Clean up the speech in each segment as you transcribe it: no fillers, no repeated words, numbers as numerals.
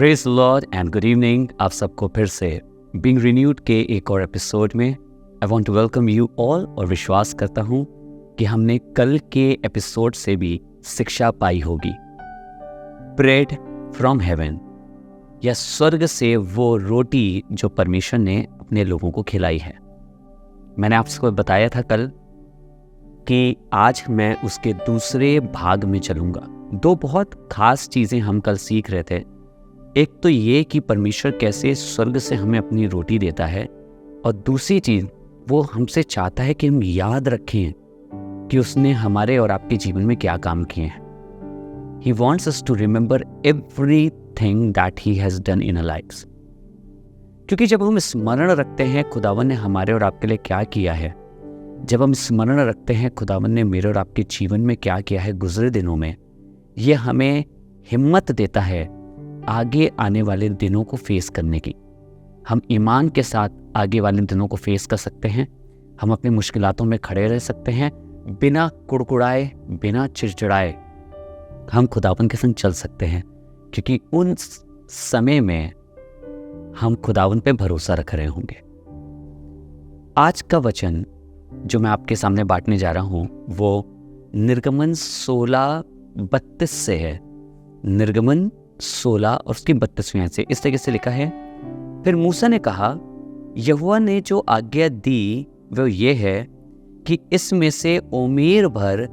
Praise Lord and good evening. आप सबको फिर से बीइंग रिन्यूड के एक और एपिसोड में I want to welcome you all. और विश्वास करता हूँ कि हमने कल के एपिसोड से भी शिक्षा पाई होगी। ब्रेड फ्रॉम हेवन, या स्वर्ग से वो रोटी जो परमेश्वर ने अपने लोगों को खिलाई है। मैंने आपको बताया था कल कि आज मैं उसके दूसरे भाग में चलूंगा। दो बहुत खास चीज़ें हम कल सीख रहे थे। एक तो ये कि परमेश्वर कैसे स्वर्ग से हमें अपनी रोटी देता है, और दूसरी चीज़ वो हमसे चाहता है कि हम याद रखें कि उसने हमारे और आपके जीवन में क्या काम किए हैं। He wants us to remember everything that he has done in our lives। क्योंकि जब हम स्मरण रखते हैं खुदावन ने हमारे और आपके लिए क्या किया है, जब हम स्मरण रखते हैं खुदावन ने मेरे और आपके जीवन में क्या किया है गुजरे दिनों में, ये हमें हिम्मत देता है आगे आने वाले दिनों को फेस करने की। हम ईमान के साथ आगे वाले दिनों को फेस कर सकते हैं। हम अपनी मुश्किलातों में खड़े रह सकते हैं, बिना कुड़कुड़ाए, बिना चिड़चिड़ाए हम खुदावन के संग चल सकते हैं, क्योंकि उन समय में हम खुदावन पे भरोसा रख रहे होंगे। आज का वचन जो मैं आपके सामने बांटने जा रहा हूं वो निर्गमन 16:32 से है। निर्गमन 16 और उसकी 32वीं आयत से इस तरीके से लिखा है। फिर मूसा ने कहा, यहोवा ने जो आज्ञा दी वो ये है कि इसमें से ओमेर भर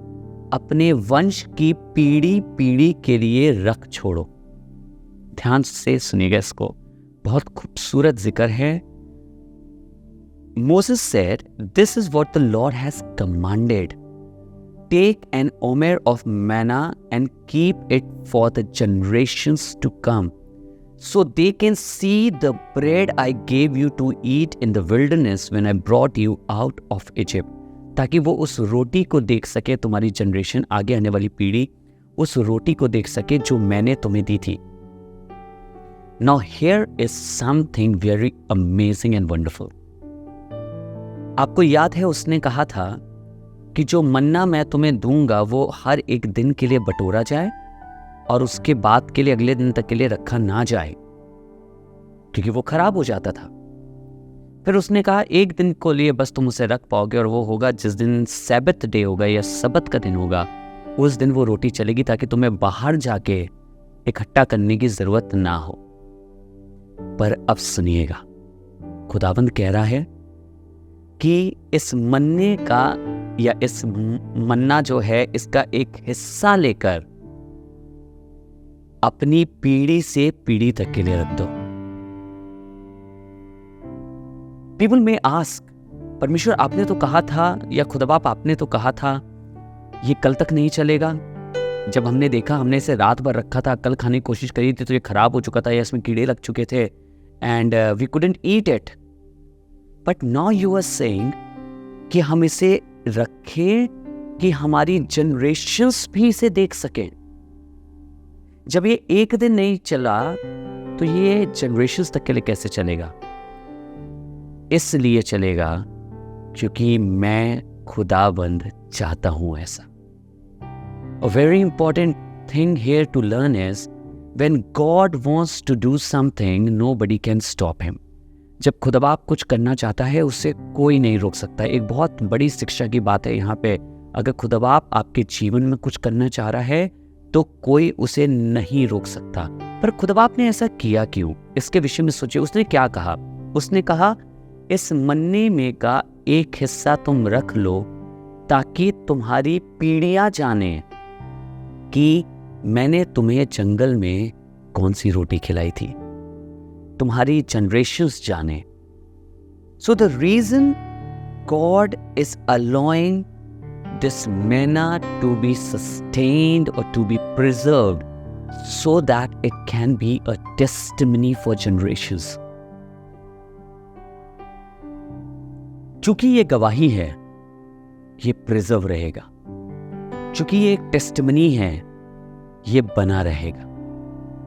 अपने वंश की पीढ़ी पीढ़ी के लिए रख छोड़ो। ध्यान से सुनिएगा, इसको बहुत खूबसूरत जिक्र है। Moses said, "This is what the Lord has commanded. Take an omer of manna and keep it for the generations to come, so they can see the bread I gave you to eat in the wilderness when I brought you out of Egypt." ताकि वो उस रोटी को देख सके, तुम्हारी generation, आगे आने वाली पीढ़ी उस रोटी को देख सके जो मैंने तुम्हें दी थी। Now here is something very amazing and wonderful. आपको याद है उसने कहा था कि जो मन्ना मैं तुम्हें दूंगा वो हर एक दिन के लिए बटोरा जाए और उसके बाद के लिए अगले दिन तक के लिए रखा ना जाए, क्योंकि वो खराब हो जाता था। फिर उसने कहा एक दिन को लिए बस तुम उसे रख पाओगे, और वो होगा जिस दिन सैबत डे होगा या सबत का दिन होगा, उस दिन वो रोटी चलेगी, ताकि तुम्हें बाहर जाके इकट्ठा करने की जरूरत ना हो। पर अब सुनिएगा, खुदावंद कह रहा है कि इस मन्ने का या इस मन्ना जो है इसका एक हिस्सा लेकर अपनी पीढ़ी से पीढ़ी तक के लिए रख दो। पीपल में आस्क, परमेश्वर आपने तो कहा था, या खुदाबाप आपने तो कहा था ये कल तक नहीं चलेगा। जब हमने देखा, हमने इसे रात भर रखा था, कल खाने की कोशिश करी थी तो ये खराब हो चुका था या इसमें कीड़े लग चुके थे, and we couldn't eat it. But now you are saying कि हम इसे रखें कि हमारी जनरेशंस भी इसे देख सकें। जब ये एक दिन नहीं चला तो ये जनरेशंस तक के लिए कैसे चलेगा? इसलिए चलेगा क्योंकि मैं खुदाबंद चाहता हूं ऐसा। A very important thing here to learn is when God wants to do something, nobody can stop him. जब खुदाबाप कुछ करना चाहता है उसे कोई नहीं रोक सकता। एक बहुत बड़ी शिक्षा की बात है यहाँ पे। अगर खुदाबाप आपके जीवन में कुछ करना चाह रहा है तो कोई उसे नहीं रोक सकता। पर खुदाबाप ने ऐसा किया क्यों, इसके विषय में सोचिए। उसने क्या कहा? उसने कहा इस मन्ने में का एक हिस्सा तुम रख लो ताकि तुम्हारी पीढ़ियां जाने कि मैंने तुम्हें जंगल में कौन सी रोटी खिलाई थी, तुम्हारी जनरेशंस जाने। So the reason God is allowing this manna to be sustained और to be preserved so that it can be a testimony for generations. चूंकि ये गवाही है, ये प्रिजर्व रहेगा। चूंकि ये एक टेस्टिमनी है, ये बना रहेगा।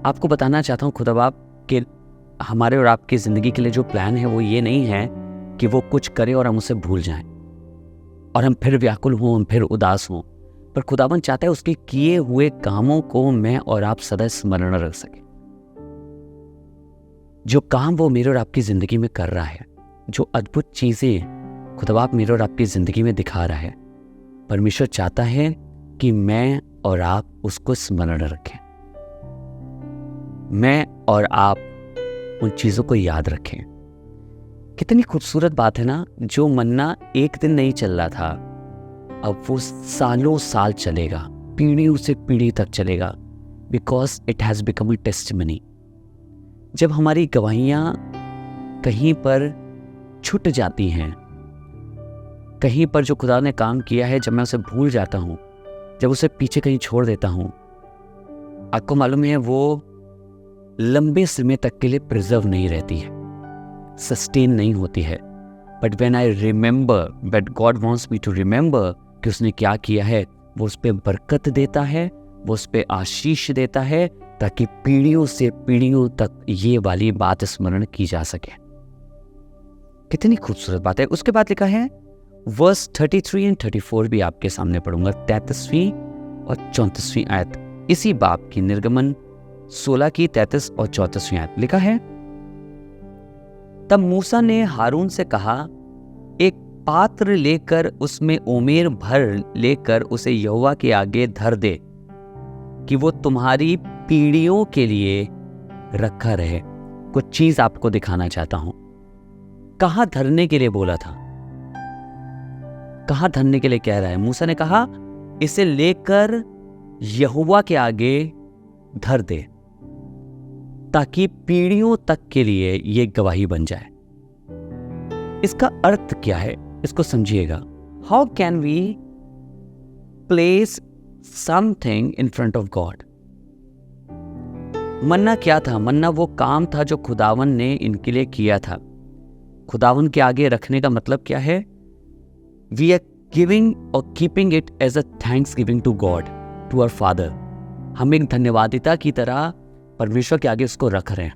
आपको बताना चाहता हूं खुदाबाप के हमारे और आपकी जिंदगी के लिए जो प्लान है वो ये नहीं है कि वो कुछ करे और हम उसे भूल जाएं और हम फिर व्याकुल हों, हम फिर उदास हों। पर खुदावन चाहता है उसके किए हुए कामों को मैं और आप सदा स्मरण रख सकें। जो काम वो मेरे और आपकी ज़िंदगी में कर रहा है, जो अद्भुत चीज़ें खुदाबाप मेरे और आपकी ज़िंदगी में दिखा रहा है, परमेश्वर चाहता है कि मैं और आप उसको स्मरण रखें, मैं और आप उन चीज़ों को याद रखें। कितनी खूबसूरत बात है ना, जो मन्ना एक दिन नहीं चल रहा था, अब वो सालों साल चलेगा, पीढ़ियों से पीढ़ी तक चलेगा, because it has become a testimony. जब हमारी गवाहियाँ कहीं पर छूट जाती हैं, कहीं पर जो खुदा ने काम किया है, जब मैं उसे भूल जाता हूँ, जब उसे पीछे कहीं छोड़ देता हूँ, आपको मालूम है वो लंबे समय तक के लिए प्रिजर्व नहीं रहती है, सस्टेन नहीं होती है। But when I remember, but God wants me to remember कि उसने क्या किया है, वो उस पर बरकत देता है, वो उस पर आशीष देता है, ताकि पीढ़ियों से पीढ़ियों तक ये वाली बात स्मरण की जा सके। कितनी खूबसूरत बात है। उसके बाद लिखा है वर्स 33 एंड 34 भी आपके सामने पढ़ूंगा, 33वीं और 34वीं आयत, इसी बाब की, निर्गमन 16 की 33 और 34वीं आयत। लिखा है, तब मूसा ने हारून से कहा, एक पात्र लेकर उसमें ओमेर भर लेकर उसे यहोवा के आगे धर दे, कि वो तुम्हारी पीढ़ियों के लिए रखा रहे। कुछ चीज आपको दिखाना चाहता हूं। कहां धरने के लिए बोला था, कहां धरने के लिए कह रहा है? मूसा ने कहा इसे लेकर यहोवा के आगे धर दे, ताकि पीढ़ियों तक के लिए यह गवाही बन जाए। इसका अर्थ क्या है, इसको समझिएगा। How can we place something in front of God? Manna क्या था? मन्ना वो काम था जो खुदावन ने इनके लिए किया था। खुदावन के आगे रखने का मतलब क्या है? वी आर गिविंग और keeping it as a thanksgiving to God, to our father. हम एक धन्यवादिता की तरह परमेश्वर के आगे इसको रख रहे हैं,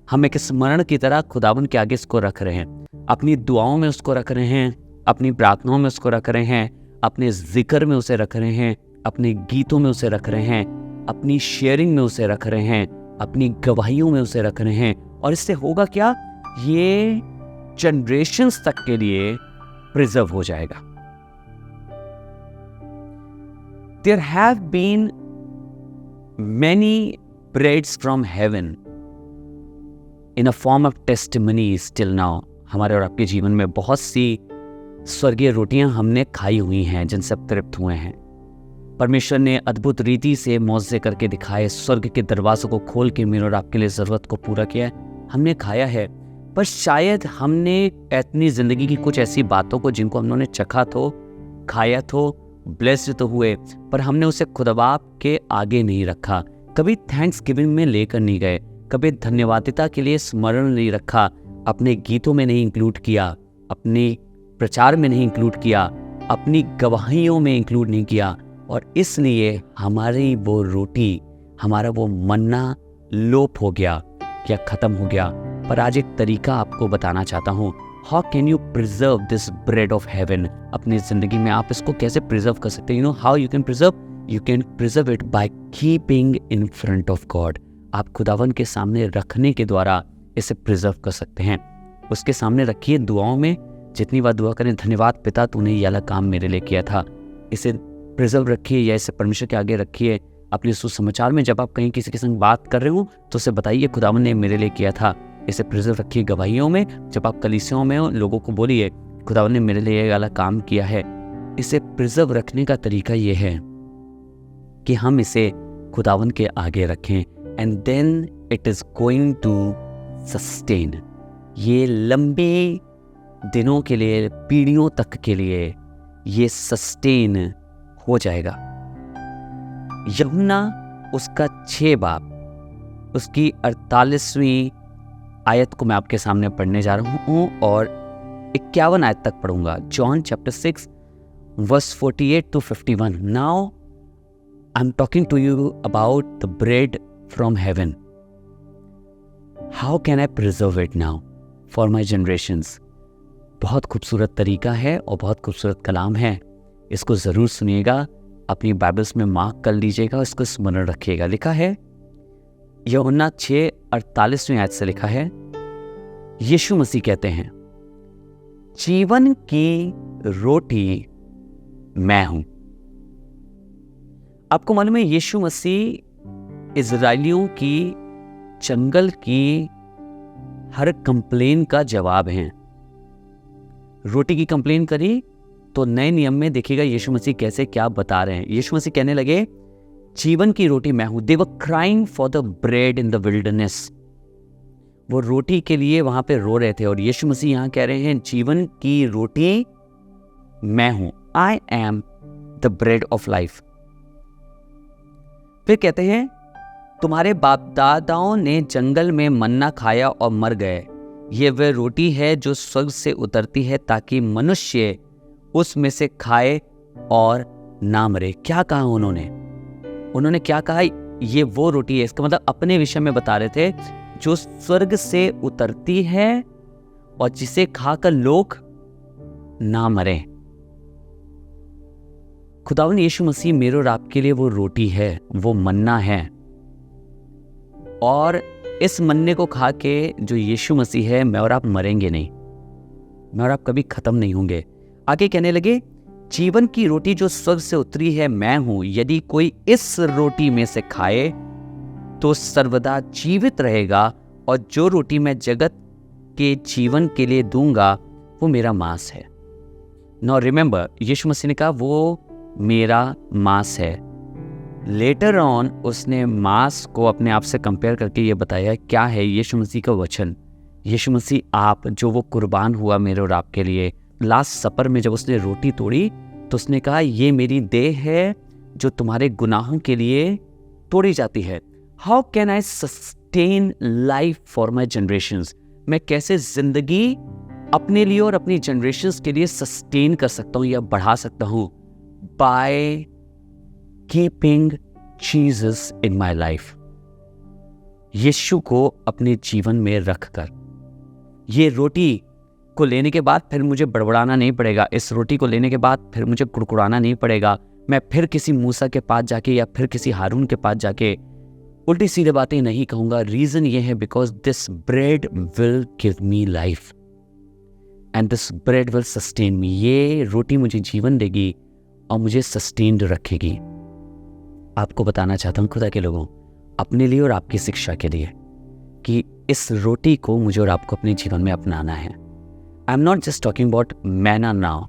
हम एक स्मरण की तरह खुदावन के आगे इसको रख रहे हैं, अपनी दुआओं में उसको रख रहे हैं, अपनी प्रार्थनाओं में उसको रख रहे हैं, अपने जिक्र में उसे रख रहे हैं, अपने गीतों में उसे रख रहे हैं, अपनी शेयरिंग में उसे रख रहे हैं, अपनी गवाहियों में उसे रख रहे हैं। और इससे होगा क्या? ये जनरेशंस तक के लिए प्रिजर्व हो जाएगा। There have been many breads from heaven in a form of testimony till now. हमारे और आपके जीवन में बहुत सी स्वर्गीय रोटियां हमने खाई हुई हैं, जिनसे तृप्त हुए हैं। परमेश्वर ने अद्भुत रीति से मौजे करके दिखाए, स्वर्ग के दरवाजों को खोल के मेरे और आपके लिए ज़रूरत को पूरा किया है, हमने खाया है। पर शायद हमने अपनी ज़िंदगी की कुछ ऐसी बातों को, जिनको हमने चखा तो, खाया तो, ब्लेस्ड तो हुए, पर हमने उसे खुदाबाप के आगे नहीं रखा, कभी थैंक्स गिविंग में लेकर नहीं गए, कभी धन्यवादिता के लिए स्मरण नहीं रखा, अपने गीतों में नहीं इंक्लूड किया, अपने प्रचार में नहीं इंक्लूड किया, अपनी गवाहियों में इंक्लूड नहीं किया। और इसलिए हमारी वो रोटी, हमारा वो मन्ना लोप हो गया, क्या खत्म हो गया। पर आज एक तरीका आपको बताना चाहता हूँ, how can you preserve this bread of haven. अपनी जिंदगी में आप इसको कैसे प्रिजर्व कर सकते हैं? You know how you can preserve? You can preserve it by keeping in front of God. आप खुदावन के सामने रखने के द्वारा इसे प्रिजर्व कर सकते हैं। उसके सामने रखिए दुआओं में, जितनी बार दुआ करें, धन्यवाद पिता, तूने ये वाला काम मेरे लिए किया था। इसे प्रिजर्व रखिए या इसे परमेश्वर के आगे रखिए। अपने सुसमाचार में जब आप कहीं किसी के संग बात कर रहे हो तो उसे बताइए खुदावन ने मेरे लिए किया था। इसे प्रिजर्व रखिए गवाहियों में, जब आप कलीसियाओं में हो लोगों को बोलिए खुदावन ने मेरे लिए ये वाला काम किया है। इसे प्रिजर्व रखने का तरीका ये है कि हम इसे खुदावन के आगे रखें, and then it is going to sustain. ये लंबे दिनों के लिए, पीढ़ियों तक के लिए ये सस्टेन हो जाएगा। यूहन्ना उसका 6 बाब उसकी 48वीं आयत को मैं आपके सामने पढ़ने जा रहा हूँ और 51 आयत तक पढ़ूंगा। John chapter 6 verse 48 to 51। Now I am talking to you about the bread from heaven. How can I preserve it now for my generations. बहुत खूबसूरत तरीका है और बहुत खूबसूरत कलाम है, इसको ज़रूर सुनिएगा, अपनी बाइबल्स में मार्क कर लीजिएगा, इसको स्मरण रखिएगा। लिखा है, यूहन्ना 6:48 आयत से लिखा है, यीशु मसीह कहते हैं, जीवन की रोटी मैं हूं। आपको मालूम है यीशु मसीह इजराइलियों की जंगल की हर कंप्लेन का जवाब है। रोटी की कंप्लेन करी तो नए नियम में देखिएगा यीशु मसीह कैसे क्या बता रहे हैं। यीशु मसीह कहने लगे, जीवन की रोटी मैं हूं। They were crying for the bread in the wilderness. वो रोटी के लिए वहां पे रो रहे थे और यीशु मसीह यहां कह रहे हैं, जीवन की रोटी मैं हूं। I am the bread of life. फिर कहते हैं, तुम्हारे बाप दादाओं ने जंगल में मन्ना खाया और मर गए। ये वह रोटी है जो स्वर्ग से उतरती है ताकि मनुष्य उसमें से खाए और ना मरे। क्या कहा उन्होंने क्या कहा? ये वो रोटी है। इसका मतलब अपने विषय में बता रहे थे, जो स्वर्ग से उतरती है और जिसे खाकर लोग ना मरे। खुदावंद यीशु मसीह मेरे और आपके लिए वो रोटी है, वो मन्ना है। और इस मन्ने को खा के जो यीशु मसीह है, मैं और आप मरेंगे नहीं, मैं और आप कभी खत्म नहीं होंगे। आगे कहने लगे, जीवन की रोटी जो स्वर्ग से उतरी है मैं हूं। यदि कोई इस रोटी में से खाए तो सर्वदा जीवित रहेगा, और जो रोटी मैं जगत के जीवन के लिए दूंगा वो मेरा मांस है। नाउ रिमेंबर, यीशु मसीह ने कहा वो मेरा मांस है। लेटर ऑन उसने मांस को अपने आप से कंपेयर करके ये बताया क्या है। यीशु मसीह का वचन, यीशु मसीह आप, जो वो कुर्बान हुआ मेरे और आपके लिए। लास्ट सपर में जब उसने रोटी तोड़ी तो उसने कहा, ये मेरी देह है जो तुम्हारे गुनाहों के लिए तोड़ी जाती है। How can I sustain life for my generations? मैं कैसे जिंदगी अपने लिए और अपनी जनरेशंस के लिए सस्टेन कर सकता हूं या बढ़ा सकता हूं? By keeping Jesus in my life. यीशु को अपने जीवन में रखकर। ये रोटी को लेने के बाद फिर मुझे बड़बड़ाना नहीं पड़ेगा। इस रोटी को लेने के बाद फिर मुझे कुड़कुड़ाना नहीं पड़ेगा। मैं फिर किसी मूसा के पास जाके या फिर किसी हारून के पास जाके उल्टी सीधे बातें नहीं कहूंगा। रीजन ये है, because this bread will give me life and this bread will sustain me. ये रोटी मुझे जीवन देगी और मुझे सस्टेन्ड रखेगी। आपको बताना चाहता हूं खुदा के लोगों, अपने लिए और आपकी शिक्षा के लिए, कि इस रोटी को मुझे और आपको अपने जीवन में अपनाना है। I am not just talking about मैना नाउ।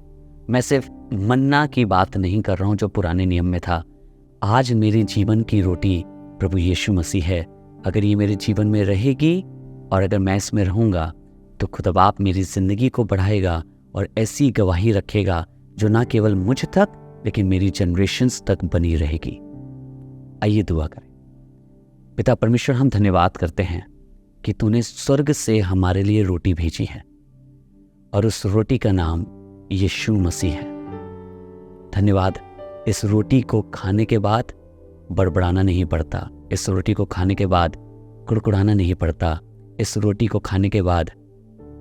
मैं सिर्फ मन्ना की बात नहीं कर रहा हूं जो पुराने नियम में था। आज मेरे जीवन की रोटी प्रभु यीशु मसीह है। अगर ये मेरे जीवन में रहेगी और अगर मैं इसमें रहूंगा तो खुदा बाप मेरी जिंदगी को बढ़ाएगा और ऐसी गवाही रखेगा जो ना केवल मुझ तक लेकिन मेरी जनरेशंस तक बनी रहेगी। आइए दुआ करें। पिता परमेश्वर, हम धन्यवाद करते हैं कि तूने स्वर्ग से हमारे लिए रोटी भेजी है और उस रोटी का नाम यीशु मसीह है। धन्यवाद, इस रोटी को खाने के बाद बड़बड़ाना नहीं पड़ता। इस रोटी को खाने के बाद कुड़कुड़ाना नहीं पड़ता। इस रोटी को खाने के बाद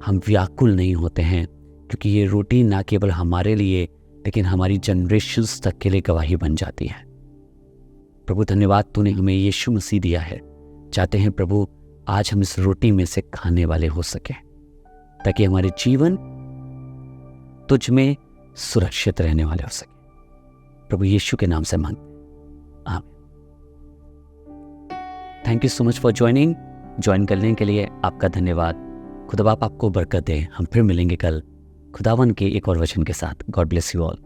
हम व्याकुल नहीं होते हैं, क्योंकि ये रोटी ना केवल हमारे लिए लेकिन हमारी जनरेशंस तक के लिए गवाही बन जाती है। प्रभु धन्यवाद, तूने हमें यीशु मसीह दिया है। चाहते हैं प्रभु आज हम इस रोटी में से खाने वाले हो सके, ताकि हमारे जीवन तुझ में सुरक्षित रहने वाले हो सके। प्रभु यीशु के नाम से मांगते हैं, आमीन। Thank you so much for join करने के लिए आपका धन्यवाद। खुदा बाप आपको बरकत दे। हम फिर मिलेंगे कल खुदावन के एक और वचन के साथ। God bless you all.